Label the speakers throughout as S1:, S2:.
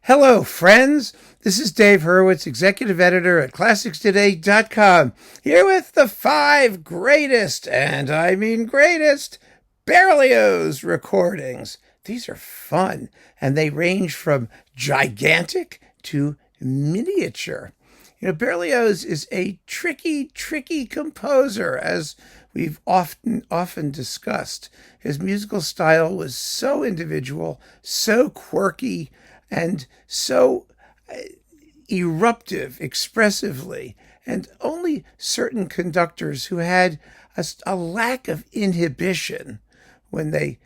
S1: Hello, friends. This is Dave Hurwitz, executive editor at ClassicsToday.com, here with the 5 greatest, and I mean greatest, Berlioz recordings. These are fun, and they range from gigantic to miniature. Berlioz is a tricky composer, as we've often discussed. His musical style was so individual, so quirky, and so eruptive expressively, and only certain conductors who had a lack of inhibition when they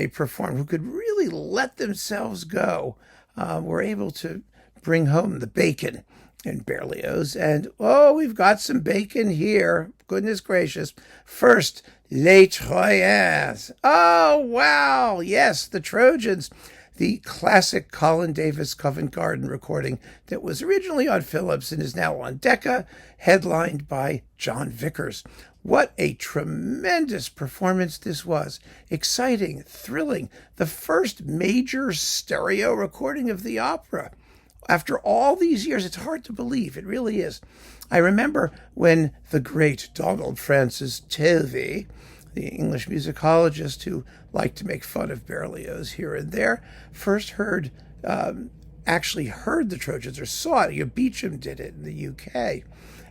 S1: performed, who could really let themselves go, were able to bring home the bacon in Berlioz. And we've got some bacon here, goodness gracious. First, Les Troyens. Oh wow, yes, the Trojans, the classic Colin Davis Covent Garden recording that was originally on Philips and is now on Decca, headlined by John Vickers. What a tremendous performance this was. Exciting, thrilling, the first major stereo recording of the opera. After all these years, it's hard to believe. It really is. I remember when the great Donald Francis Tovey, the English musicologist who liked to make fun of Berlioz here and there, first actually heard the Trojans, or saw it. Beecham did it in the UK.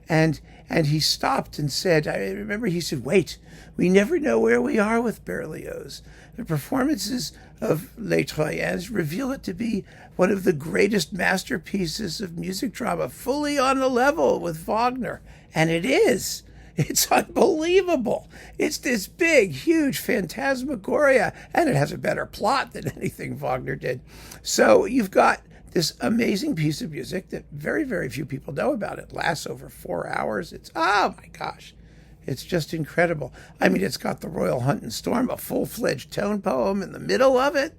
S1: And he stopped and said, I remember he said, wait, we never know where we are with Berlioz. The performances of Les Troyens reveal it to be one of the greatest masterpieces of music drama, fully on the level with Wagner. And it is. It's unbelievable. It's this big, huge phantasmagoria, and it has a better plot than anything Wagner did. So you've got this amazing piece of music that very, very few people know about. It lasts over 4 hours. Oh my gosh, it's just incredible. I mean, it's got the Royal Hunt and Storm, a full-fledged tone poem in the middle of it.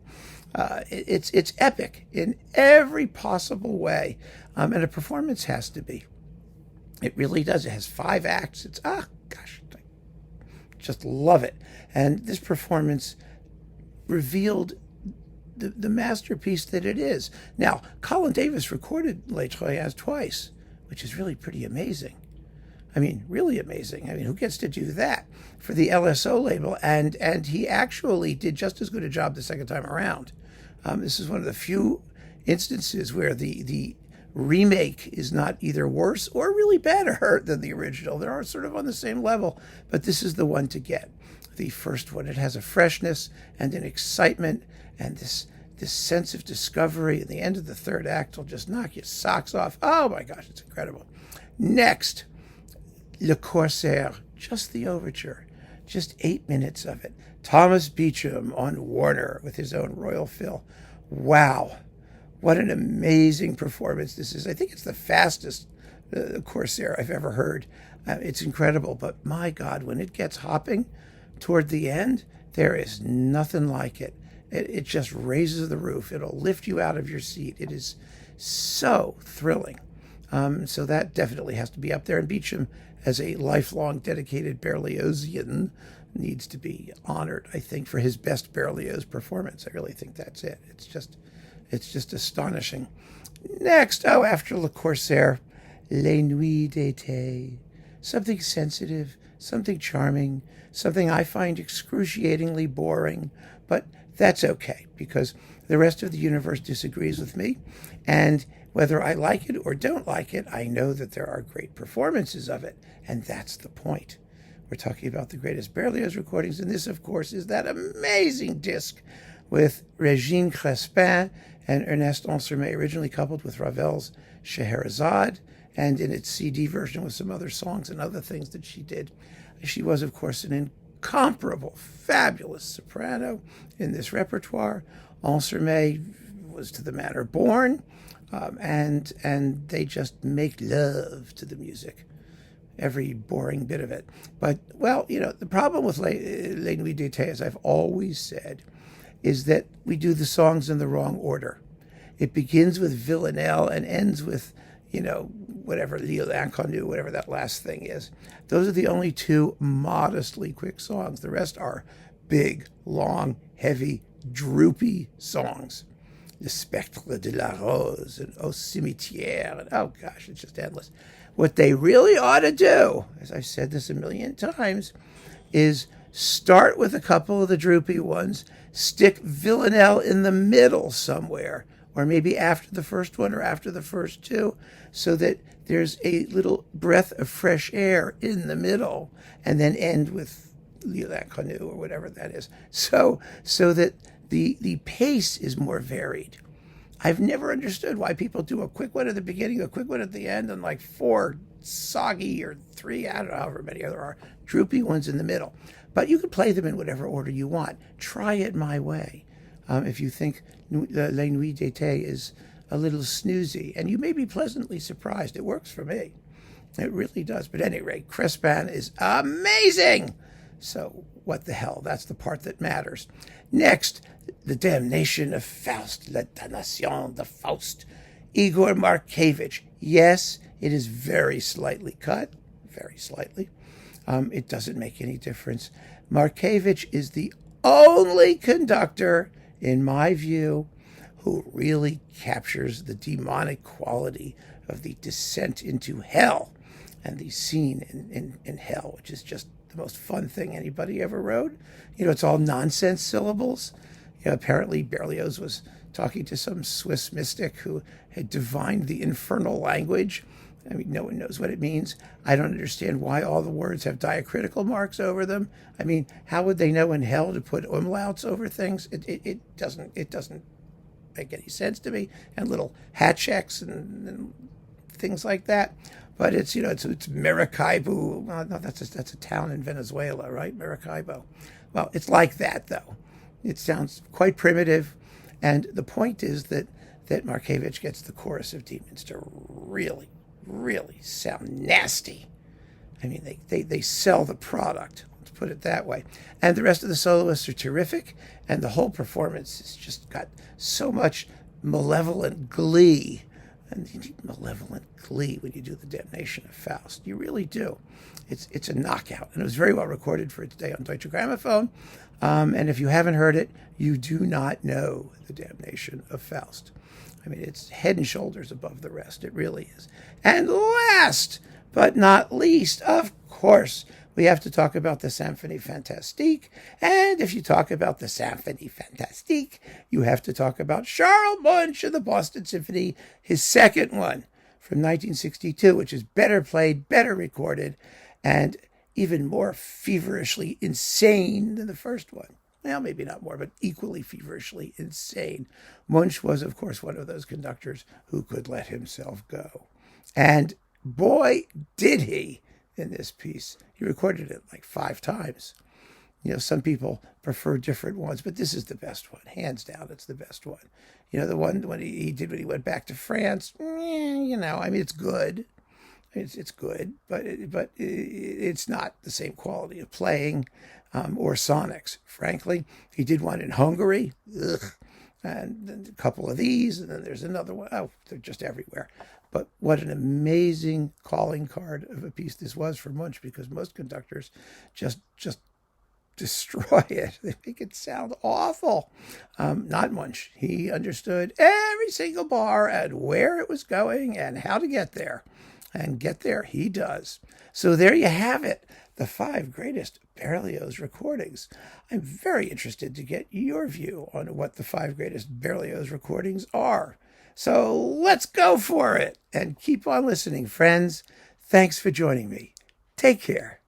S1: It's epic in every possible way, and a performance has to be. It really does. It has 5 acts. I just love it. And this performance revealed the masterpiece that it is. Now, Colin Davis recorded Les Troyens twice, which is really pretty amazing. I mean, really amazing. I mean, who gets to do that for the LSO label? And he actually did just as good a job the second time around. This is one of the few instances where the remake is not either worse or really better than the original. They are sort of on the same level, but this is the one to get. The first one, it has a freshness and an excitement and this sense of discovery. And the end of the third act will just knock your socks off. Oh my gosh, it's incredible. Next, Le Corsaire, just the overture, just 8 minutes of it. Thomas Beecham on Warner with his own royal fill. Wow. What an amazing performance this is. I think it's the fastest Corsaire I've ever heard. It's incredible, but my God, when it gets hopping toward the end, there is nothing like it. It just raises the roof. It'll lift you out of your seat. It is so thrilling. So that definitely has to be up there. And Beecham, as a lifelong dedicated Berliozian, needs to be honored, I think, for his best Berlioz performance. I really think that's it. It's just astonishing. Next, after Le Corsaire, Les Nuits d'été. Something sensitive, something charming, something I find excruciatingly boring, but that's okay, because the rest of the universe disagrees with me, and whether I like it or don't like it, I know that there are great performances of it, and that's the point. We're talking about the greatest Berlioz recordings, and this, of course, is that amazing disc with Regine Crespin and Ernest Ansermet, originally coupled with Ravel's Scheherazade, and in its CD version with some other songs and other things that she did. She was, of course, an incomparable, fabulous soprano in this repertoire. Ansermet was to the manner born, and they just make love to the music, every boring bit of it. But, well, the problem with Les Nuits d'été, as I've always said, is that we do the songs in the wrong order. It begins with Villanelle and ends with, whatever, L'Île Inconnue, whatever that last thing is. Those are the only 2 modestly quick songs. The rest are big, long, heavy, droopy songs. Le Spectre de la Rose and Au Cimetière, and oh gosh, it's just endless. What they really ought to do, as I've said this a million times, is start with a couple of the droopy ones, stick Villanelle in the middle somewhere, or maybe after the first one or after the first two, so that there's a little breath of fresh air in the middle, and then end with L'Inconnu or whatever that is, so that the pace is more varied. I've never understood why people do a quick one at the beginning, a quick one at the end, and like 4 soggy or 3, I don't know, however many there are, droopy ones in the middle. But you can play them in whatever order you want. Try it my way. If you think Les Nuits d'été is a little snoozy, and you may be pleasantly surprised. It works for me. It really does. But at any rate, Crespin is amazing. So what the hell? That's the part that matters. Next, the Damnation of Faust, La Damnation de Faust. Igor Markevitch. Yes, it is very slightly cut, very slightly. It doesn't make any difference. Markevitch is the only conductor, in my view, who really captures the demonic quality of the descent into hell and the scene in hell, which is just the most fun thing anybody ever wrote. You know, it's all nonsense syllables. You know, apparently Berlioz was talking to some Swiss mystic who had divined the infernal language. I mean, no one knows what it means. I don't understand why all the words have diacritical marks over them. I mean, how would they know in hell to put umlauts over things? It doesn't make any sense to me. And little hat checks and things like that. But it's, you know, it's Maracaibo. Well, no, that's a town in Venezuela, right? Maracaibo. Well, it's like that, though. It sounds quite primitive. And the point is that Markevitch gets the chorus of demons to really sound nasty. I mean, they sell the product, let's put it that way. And the rest of the soloists are terrific, and the whole performance has just got so much malevolent glee. And you need malevolent glee when you do the Damnation of Faust. You really do. It's a knockout. And it was very well recorded for today on Deutsche Grammophon. And if you haven't heard it, you do not know the Damnation of Faust. I mean, it's head and shoulders above the rest. It really is. And last but not least, of course, we have to talk about the Symphonie Fantastique. And if you talk about the Symphonie Fantastique, you have to talk about Charles Munch of the Boston Symphony, his second one from 1962, which is better played, better recorded, and even more feverishly insane than the first one. Well, maybe not more, but equally feverishly insane. Munch was, of course, one of those conductors who could let himself go. And boy, did he in this piece. He recorded it like 5 times. You know, some people prefer different ones, but this is the best one. Hands down, it's the best one. You know, the one when he did when he went back to France, you know, I mean, it's good. It's good, but it's not the same quality of playing or sonics, frankly. He did one in Hungary, and then a couple of these, and then there's another one. Oh, they're just everywhere. But what an amazing calling card of a piece this was for Munch, because most conductors just destroy it. They make it sound awful. Not Munch. He understood every single bar and where it was going and how to get there. And get there he does. So there you have it, the 5 greatest Berlioz recordings. I'm very interested to get your view on what the 5 greatest Berlioz recordings are. So let's go for it and keep on listening, friends. Thanks for joining me. Take care.